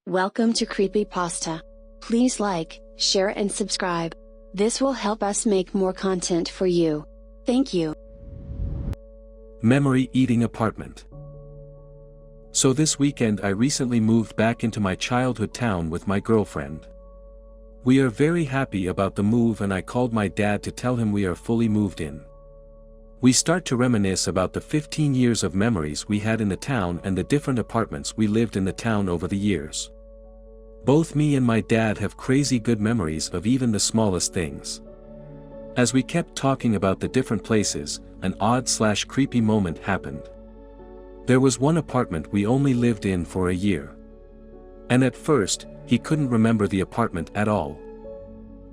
Welcome to Creepypasta. Please like, share and subscribe. This will help us make more content for you. Thank you. Memory eating apartment. So this weekend I recently moved back into my childhood town with my girlfriend. We are very happy about the move and I called my dad to tell him we are fully moved in. We start to reminisce about the 15 years of memories we had in the town and the different apartments we lived in the town over the years. Both me and my dad have crazy good memories of even the smallest things. As we kept talking about the different places, an odd/creepy moment happened. There was one apartment we only lived in for a year. And at first, he couldn't remember the apartment at all.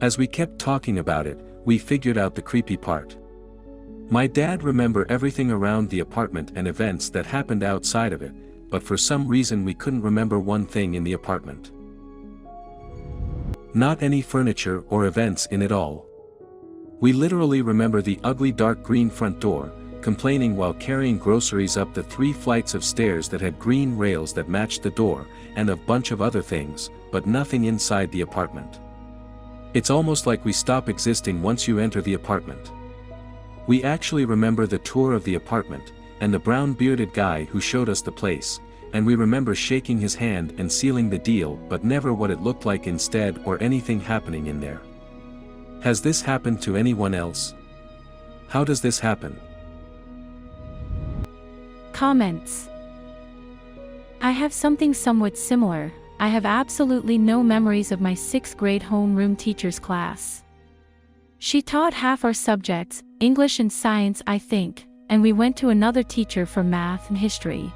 As we kept talking about it, we figured out the creepy part. My dad remembered everything around the apartment and events that happened outside of it, but for some reason we couldn't remember one thing in the apartment. Not any furniture or events in it all. We literally remember the ugly dark green front door, complaining while carrying groceries up the 3 flights of stairs that had green rails that matched the door, and a bunch of other things, but nothing inside the apartment. It's almost like we stop existing once you enter the apartment. We actually remember the tour of the apartment, and the brown-bearded guy who showed us the place, and we remember shaking his hand and sealing the deal but never what it looked like instead or anything happening in there. Has this happened to anyone else? How does this happen? Comments. I have something somewhat similar. I have absolutely no memories of my 6th grade homeroom teacher's class. She taught half our subjects, English and science I think, and we went to another teacher for math and history.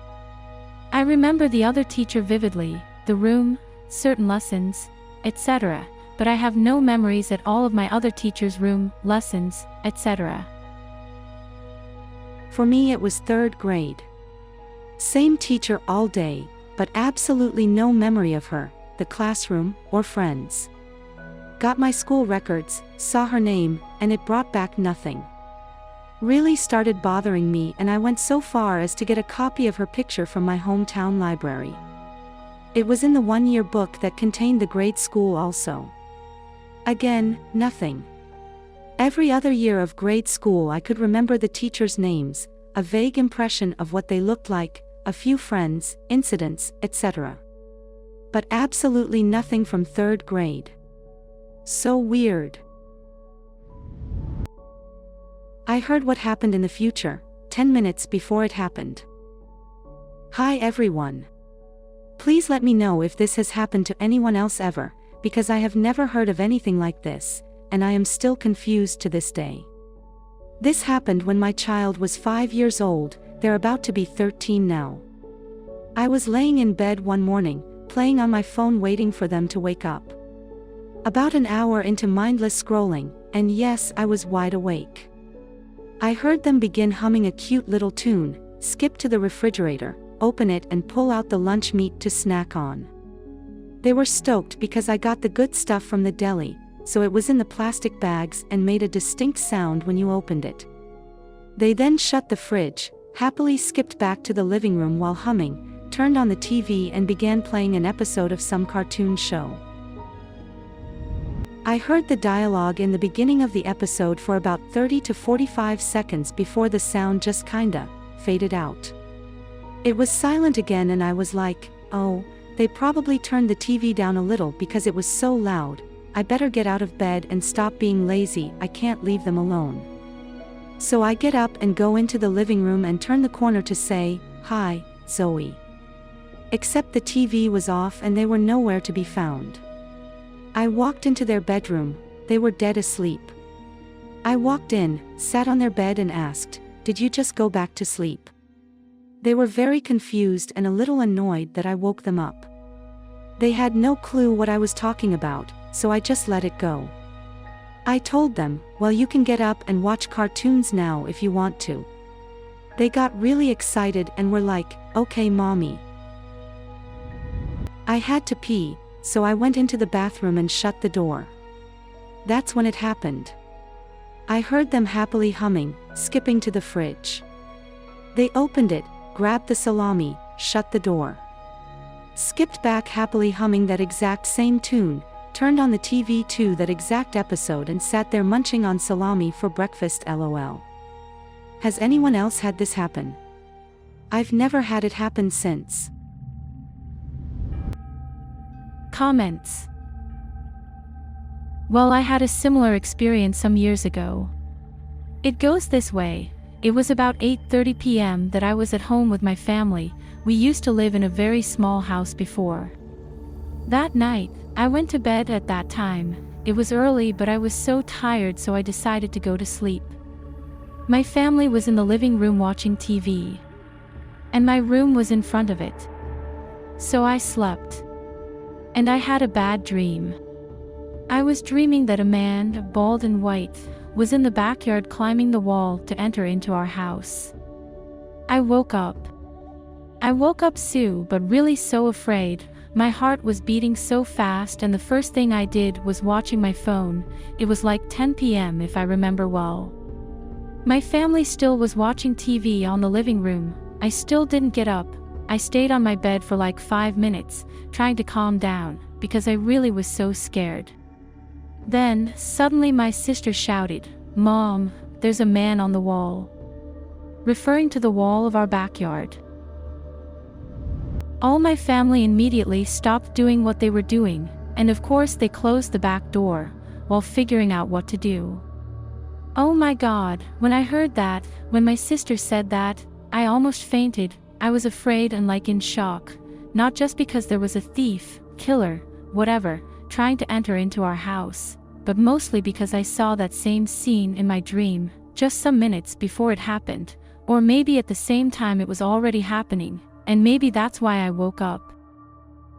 I remember the other teacher vividly, the room, certain lessons, etc., but I have no memories at all of my other teacher's room, lessons, etc. For me it was 3rd grade. Same teacher all day, but absolutely no memory of her, the classroom, or friends. Got my school records, saw her name, and it brought back nothing. Really started bothering me and I went so far as to get a copy of her picture from my hometown library. It was in the one-year book that contained the grade school also. Again, nothing. Every other year of grade school I could remember the teachers' names, a vague impression of what they looked like, a few friends, incidents, etc. But absolutely nothing from 3rd grade. So weird. I heard what happened in the future, 10 minutes before it happened. Hi everyone. Please let me know if this has happened to anyone else ever, because I have never heard of anything like this, and I am still confused to this day. This happened when my child was 5 years old, they're about to be 13 now. I was laying in bed one morning, playing on my phone waiting for them to wake up. About an hour into mindless scrolling, and yes, I was wide awake. I heard them begin humming a cute little tune, skip to the refrigerator, open it and pull out the lunch meat to snack on. They were stoked because I got the good stuff from the deli, so it was in the plastic bags and made a distinct sound when you opened it. They then shut the fridge, happily skipped back to the living room while humming, turned on the TV and began playing an episode of some cartoon show. I heard the dialogue in the beginning of the episode for about 30 to 45 seconds before the sound just kinda faded out. It was silent again and I was like, oh, they probably turned the TV down a little because it was so loud. I better get out of bed and stop being lazy, I can't leave them alone. So I get up and go into the living room and turn the corner to say, hi, Zoe. Except the TV was off and they were nowhere to be found. I walked into their bedroom, they were dead asleep. I walked in, sat on their bed and asked, did you just go back to sleep? They were very confused and a little annoyed that I woke them up. They had no clue what I was talking about, so I just let it go. I told them, well, you can get up and watch cartoons now if you want to. They got really excited and were like, okay mommy. I had to pee, so I went into the bathroom and shut the door. That's when it happened. I heard them happily humming, skipping to the fridge. They opened it, grabbed the salami, shut the door. skipped back happily humming that exact same tune, turned on the TV to that exact episode and sat there munching on salami for breakfast lol. Has anyone else had this happen? I've never had it happen since. Comments. Well, I had a similar experience some years ago. It goes this way. It was about 8:30 p.m. that I was at home with my family. We used to live in a very small house before. That night, I went to bed at that time. It was early, but I was so tired, so I decided to go to sleep. My family was in the living room watching TV, and my room was in front of it. So I slept. And I had a bad dream. I was dreaming that a man, bald and white, was in the backyard climbing the wall to enter into our house. I woke up. Sue, but really so afraid. My heart was beating so fast, and the first thing I did was watching my phone. It was like 10 p.m. if I remember well. My family still was watching TV on the living room. I still didn't get up. I stayed on my bed for like 5 minutes, trying to calm down, because I really was so scared. Then, suddenly my sister shouted, "Mom, there's a man on the wall," referring to the wall of our backyard. All my family immediately stopped doing what they were doing, and of course they closed the back door, while figuring out what to do. Oh my God, when I heard that, when my sister said that, I almost fainted. I was afraid and like in shock, not just because there was a thief, killer, whatever, trying to enter into our house, but mostly because I saw that same scene in my dream, just some minutes before it happened, or maybe at the same time it was already happening, and maybe that's why I woke up.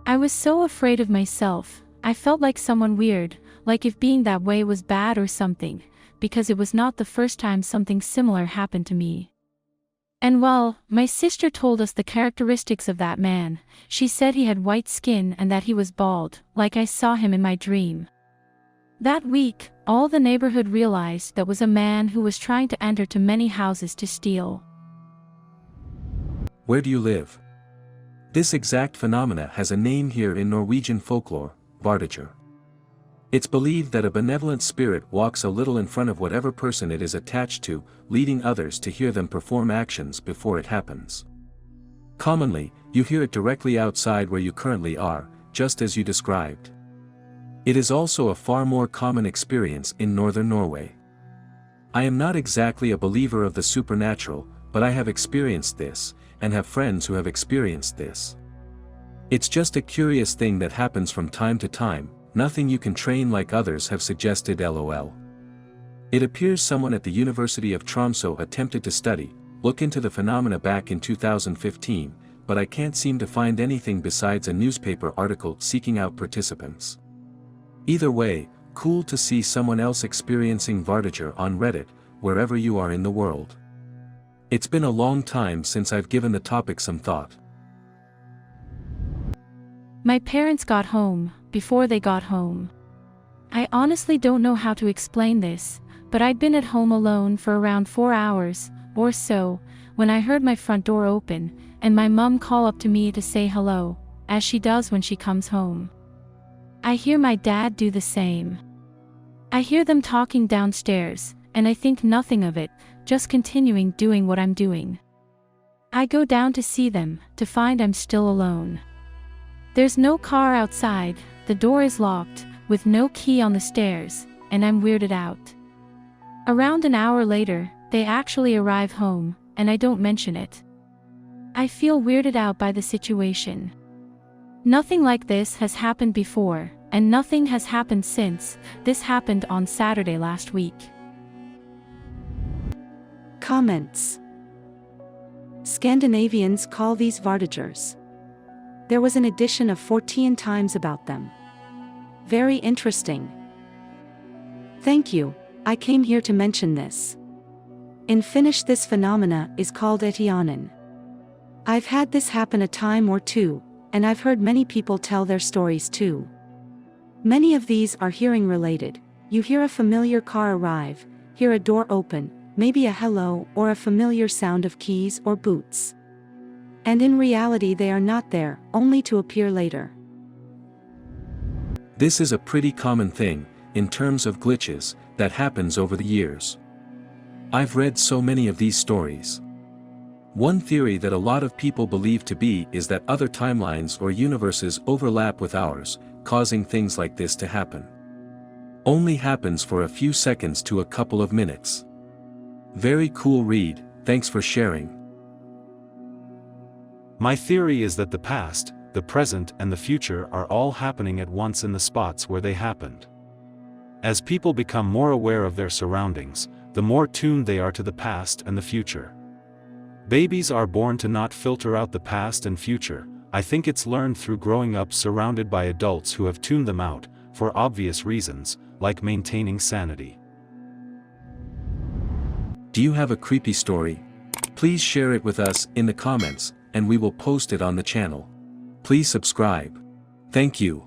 I was so afraid of myself. I felt like someone weird, like if being that way was bad or something, because it was not the first time something similar happened to me. And well, my sister told us the characteristics of that man. She said he had white skin and that he was bald, like I saw him in my dream. That week, all the neighborhood realized that was a man who was trying to enter to many houses to steal. Where do you live? This exact phenomena has a name here in Norwegian folklore, Vardager. It's believed that a benevolent spirit walks a little in front of whatever person it is attached to, leading others to hear them perform actions before it happens. Commonly, you hear it directly outside where you currently are, just as you described. It is also a far more common experience in northern Norway. I am not exactly a believer of the supernatural, but I have experienced this, and have friends who have experienced this. It's just a curious thing that happens from time to time. Nothing you can train like others have suggested lol. It appears someone at the University of Tromsø attempted to look into the phenomena back in 2015, but I can't seem to find anything besides a newspaper article seeking out participants. Either way, cool to see someone else experiencing Vardager on Reddit, wherever you are in the world. It's been a long time since I've given the topic some thought. My parents got home, before they got home. I honestly don't know how to explain this, but I'd been at home alone for around 4 hours, or so, when I heard my front door open, and my mum call up to me to say hello, as she does when she comes home. I hear my dad do the same. I hear them talking downstairs, and I think nothing of it, just continuing doing what I'm doing. I go down to see them, to find I'm still alone. There's no car outside, the door is locked, with no key on the stairs, and I'm weirded out. Around an hour later, they actually arrive home, and I don't mention it. I feel weirded out by the situation. Nothing like this has happened before, and nothing has happened since. This happened on Saturday last week. Comments. Scandinavians call these Vardagers. There was an edition of 14 times about them. Very interesting. Thank you, I came here to mention this. In Finnish this phenomena is called etiainen. I've had this happen a time or two, and I've heard many people tell their stories too. Many of these are hearing related. You hear a familiar car arrive, hear a door open, maybe a hello or a familiar sound of keys or boots. And in reality they are not there, only to appear later. This is a pretty common thing, in terms of glitches, that happens over the years. I've read so many of these stories. One theory that a lot of people believe to be is that other timelines or universes overlap with ours, causing things like this to happen. Only happens for a few seconds to a couple of minutes. Very cool read, thanks for sharing. My theory is that the past, the present and the future are all happening at once in the spots where they happened. As people become more aware of their surroundings, the more tuned they are to the past and the future. Babies are born to not filter out the past and future. I think it's learned through growing up surrounded by adults who have tuned them out, for obvious reasons, like maintaining sanity. Do you have a creepy story? Please share it with us in the comments, and we will post it on the channel. Please subscribe. Thank you.